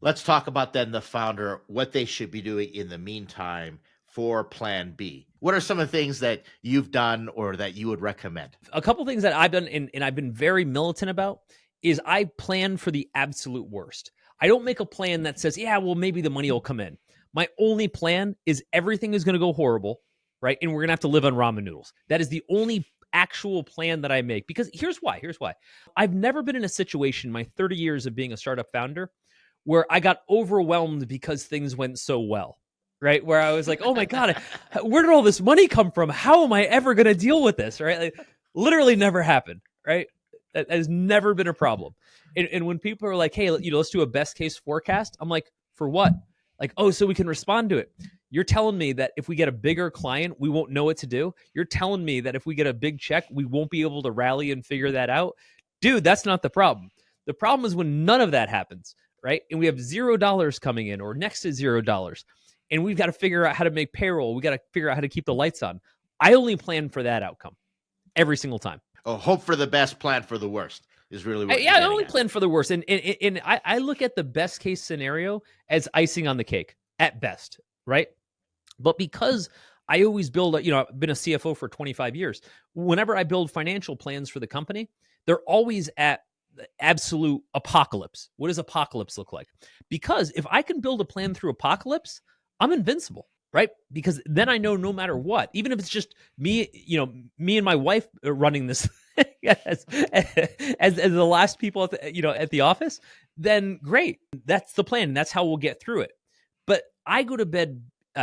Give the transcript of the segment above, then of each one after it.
Let's talk about then the founder, what they should be doing in the meantime for plan B. What are some of the things that you've done or that you would recommend? A couple things that I've done and I've been very militant about is I plan for the absolute worst. I don't make a plan that says, yeah, well, maybe the money will come in. My only plan is everything is going to go horrible, right? And we're going to have to live on ramen noodles. That is the only actual plan that I make, because here's why. I've never been in a situation, my 30 years of being a startup founder, where I got overwhelmed because things went so well, right? Where I was like, oh my God, where did all this money come from? How am I ever going to deal with this, right? Like, literally never happened, right? That has never been a problem. And when people are like, hey, let's do a best case forecast, I'm like, for what? Like, oh, so we can respond to it. You're telling me that if we get a bigger client, we won't know what to do? You're telling me that if we get a big check, we won't be able to rally and figure that out? Dude, that's not the problem. The problem is when none of that happens, right? And we have $0 coming in or next to $0. And we've got to figure out how to make payroll. We got to figure out how to keep the lights on. I only plan for that outcome every single time. Oh, hope for the best, plan for the worst is really what I only plan for the worst. And I look at the best case scenario as icing on the cake at best, right? But because I always build, I've been a CFO for 25 years. Whenever I build financial plans for the company, they're always at absolute apocalypse. What does apocalypse look like? Because if I can build a plan through apocalypse, I'm invincible, right? Because then I know no matter what, even if it's just me, me and my wife running this as the last people at the office, then great. That's the plan. That's how we'll get through it. But I go to bed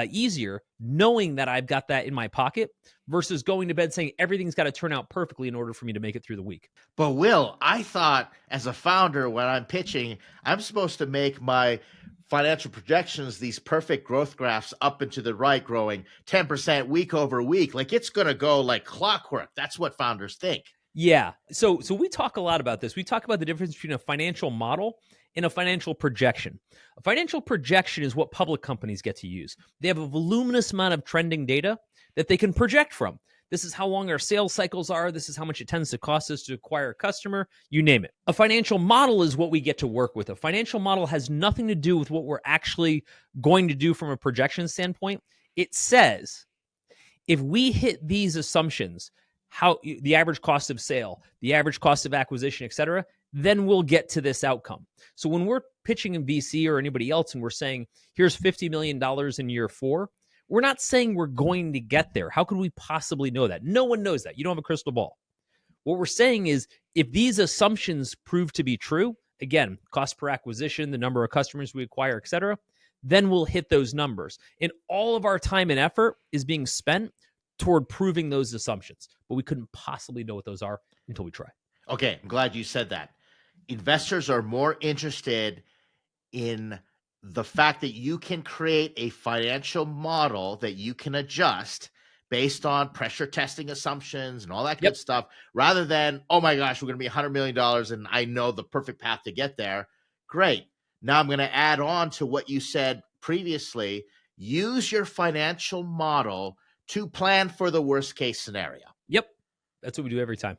easier knowing that I've got that in my pocket versus going to bed saying everything's got to turn out perfectly in order for me to make it through the week. But Will, I thought as a founder, when I'm pitching, I'm supposed to make my financial projections these perfect growth graphs up and to the right, growing 10% week over week. Like it's going to go like clockwork. That's what founders think. Yeah. So we talk a lot about this. We talk about the difference between a financial model and a financial projection. A financial projection is what public companies get to use. They have a voluminous amount of trending data that they can project from. This is how long our sales cycles are. This is how much it tends to cost us to acquire a customer, you name it. A financial model is what we get to work with. A financial model has nothing to do with what we're actually going to do from a projection standpoint. It says, if we hit these assumptions, how the average cost of sale, the average cost of acquisition, et cetera, then we'll get to this outcome. So when we're pitching in VC or anybody else and we're saying, here's $50 million in year 4, we're not saying we're going to get there. How could we possibly know that? No one knows that. You don't have a crystal ball. What we're saying is if these assumptions prove to be true, again, cost per acquisition, the number of customers we acquire, et cetera, then we'll hit those numbers. And all of our time and effort is being spent toward proving those assumptions. But we couldn't possibly know what those are until we try. Okay, I'm glad you said that. Investors are more interested in the fact that you can create a financial model that you can adjust based on pressure testing assumptions and all that good stuff, rather than, oh my gosh, we're going to be $100 million and I know the perfect path to get there. Great. Now I'm going to add on to what you said previously. Use your financial model to plan for the worst case scenario. Yep. That's what we do every time.